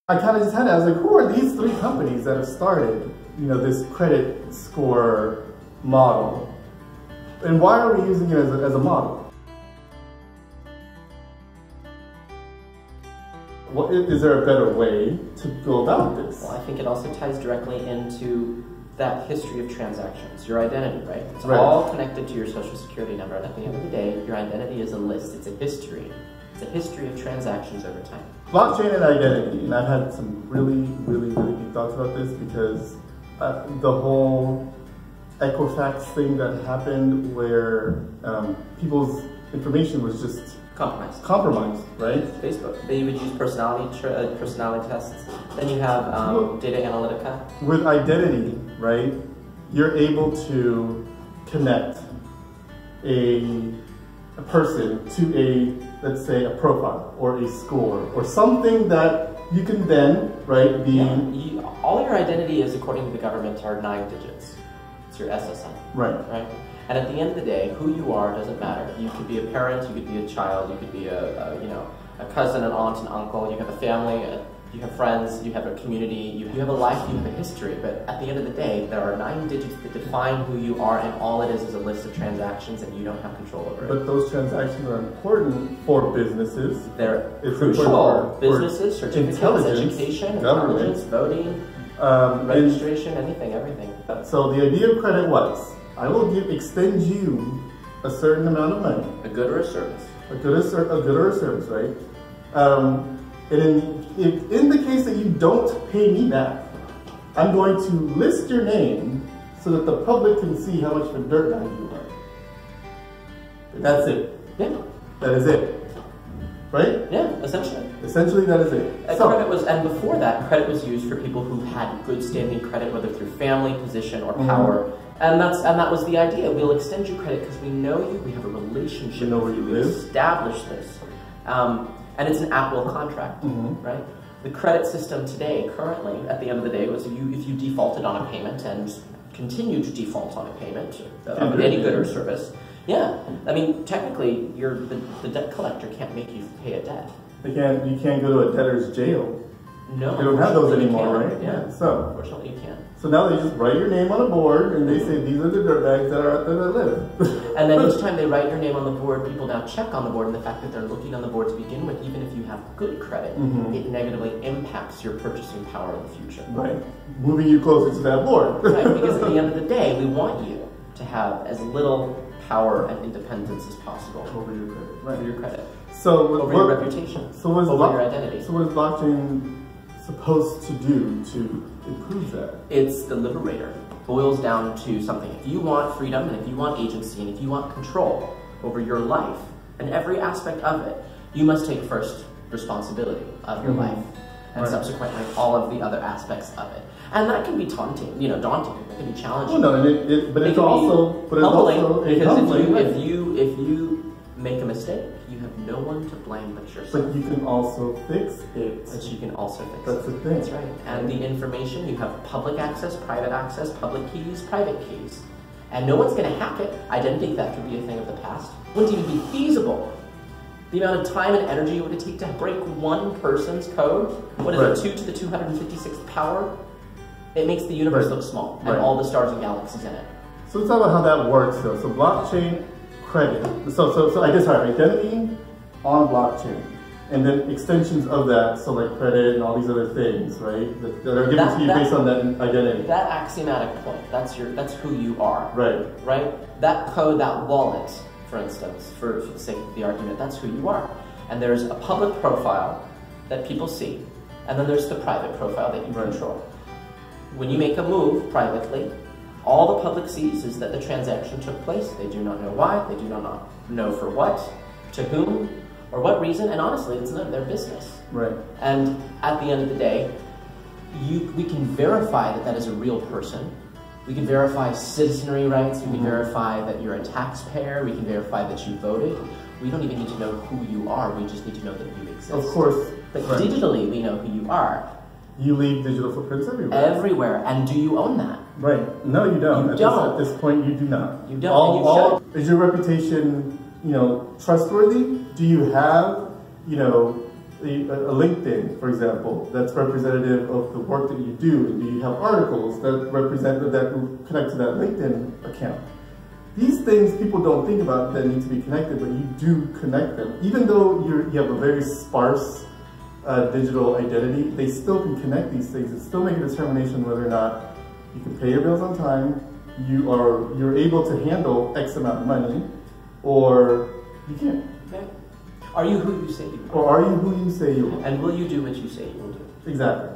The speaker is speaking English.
I kind of just had it. I was like, who are these three companies that have started, this credit score model? And why are we using it as a model? Is there a better way to go about this? Well, I think it also ties directly into that history of transactions, your identity, right? It's right. all connected to your social security number. At the end of the day, your identity is a list. It's a history. It's a history of transactions over time. Blockchain and identity, and I've had some really deep thoughts about this because the whole Equifax thing that happened where people's information was just compromised, right? Facebook. They would use personality tests. Then you have data analytica. With identity, right? You're able to connect a person to let's say a profile or a score or something that you can then, right, all your identity is, according to the government, are 9 digits. It's your SSN. Right. And at the end of the day, who you are doesn't matter. You could be a parent, you could be a child, you could be a cousin, an aunt, an uncle. You have a family, you have friends, you have a community, you have a life, you have a history. But at the end of the day, there are 9 digits that define who you are, and all it is a list of transactions, and you don't have control over it. But those transactions are important for businesses. They're crucial. Businesses, certificates, education, intelligence, voting, registration, anything, everything. So the idea of credit was, I will extend you a certain amount of money. A good or a service. A good or a service, right? And in the case that you don't pay me back, I'm going to list your name so that the public can see how much of a dirtbag you are. That's it. Yeah. That is it. Right? Yeah, essentially. Essentially, that is it. And before that, credit was used for people who had good standing credit, whether through family, position, or power. And that was the idea. We'll extend you credit because we know you, we have a relationship with you, we established this. And it's an at-will contract, right? The credit system today, currently, at the end of the day, was if you defaulted on a payment and continue to default on a payment of any good or service, yeah. I mean, technically, the debt collector can't make you pay a debt. You can't go to a debtor's jail. No. They don't have those anymore, right? Yeah. So, unfortunately, you can't. So now they just write your name on a board and they say these are the dirtbags that are out there that live. And then each time they write your name on the board, people now check on the board, and the fact that they're looking on the board to begin with, even if you have good credit, it negatively impacts your purchasing power in the future. Right. Moving you closer to that board. Right, because at the end of the day, we want you to have as little power and independence as possible over your credit. Right. Over your credit. So over your reputation. So over your identity. So what is blockchain supposed to do to improve that? It's the liberator. It boils down to something. If you want freedom, and if you want agency, and if you want control over your life and every aspect of it, you must take first responsibility of your life, and subsequently all of the other aspects of it. And that can be daunting. It can be challenging. Well, no, but it's also humbling, because if you make a mistake, you have no one to blame but yourself. But you can also fix it. But you can also fix it. That's the thing. That's right. And the information, you have public access, public keys, private keys. And no one's going to hack it. Identity theft would be a thing of the past. Wouldn't even be feasible. The amount of time and energy it would take to break one person's code, what is it, 2 to the 256th power? It makes the universe look small, and all the stars and galaxies in it. So let's talk about how that works though. So blockchain credit. So I guess identity on blockchain, and then extensions of that, so like credit and all these other things, right? That are given to you based on that identity. That axiomatic point. That's who you are. Right. Right. That code, that wallet, for instance, for the sake of the argument, that's who you are. And there's a public profile that people see, and then there's the private profile that you control. When you make a move privately, all the public sees is that the transaction took place. They do not know why, they do not know for what, to whom, or what reason, and honestly, it's none of their business. Right. And at the end of the day, we can verify that that is a real person. We can verify citizenry rights, we can verify that you're a taxpayer, we can verify that you voted. We don't even need to know who you are, we just need to know that you exist. Of course. But digitally, we know who you are. You leave digital footprints everywhere. Everywhere. And do you own that? Right. No, you don't. You don't. At this point, you do not. You don't, and you should. Is your reputation, trustworthy? Do you have, a LinkedIn, for example, that's representative of the work that you do, and do you have articles that represent that connect to that LinkedIn account? These things people don't think about that need to be connected, but you do connect them. Even though you have a very sparse digital identity, they still can connect these things and still make a determination whether or not you can pay your bills on time, you're able to handle X amount of money, or you can't. Okay. Are you who you say you are? Or are you who you say you are? And will you do what you say you will do? Exactly.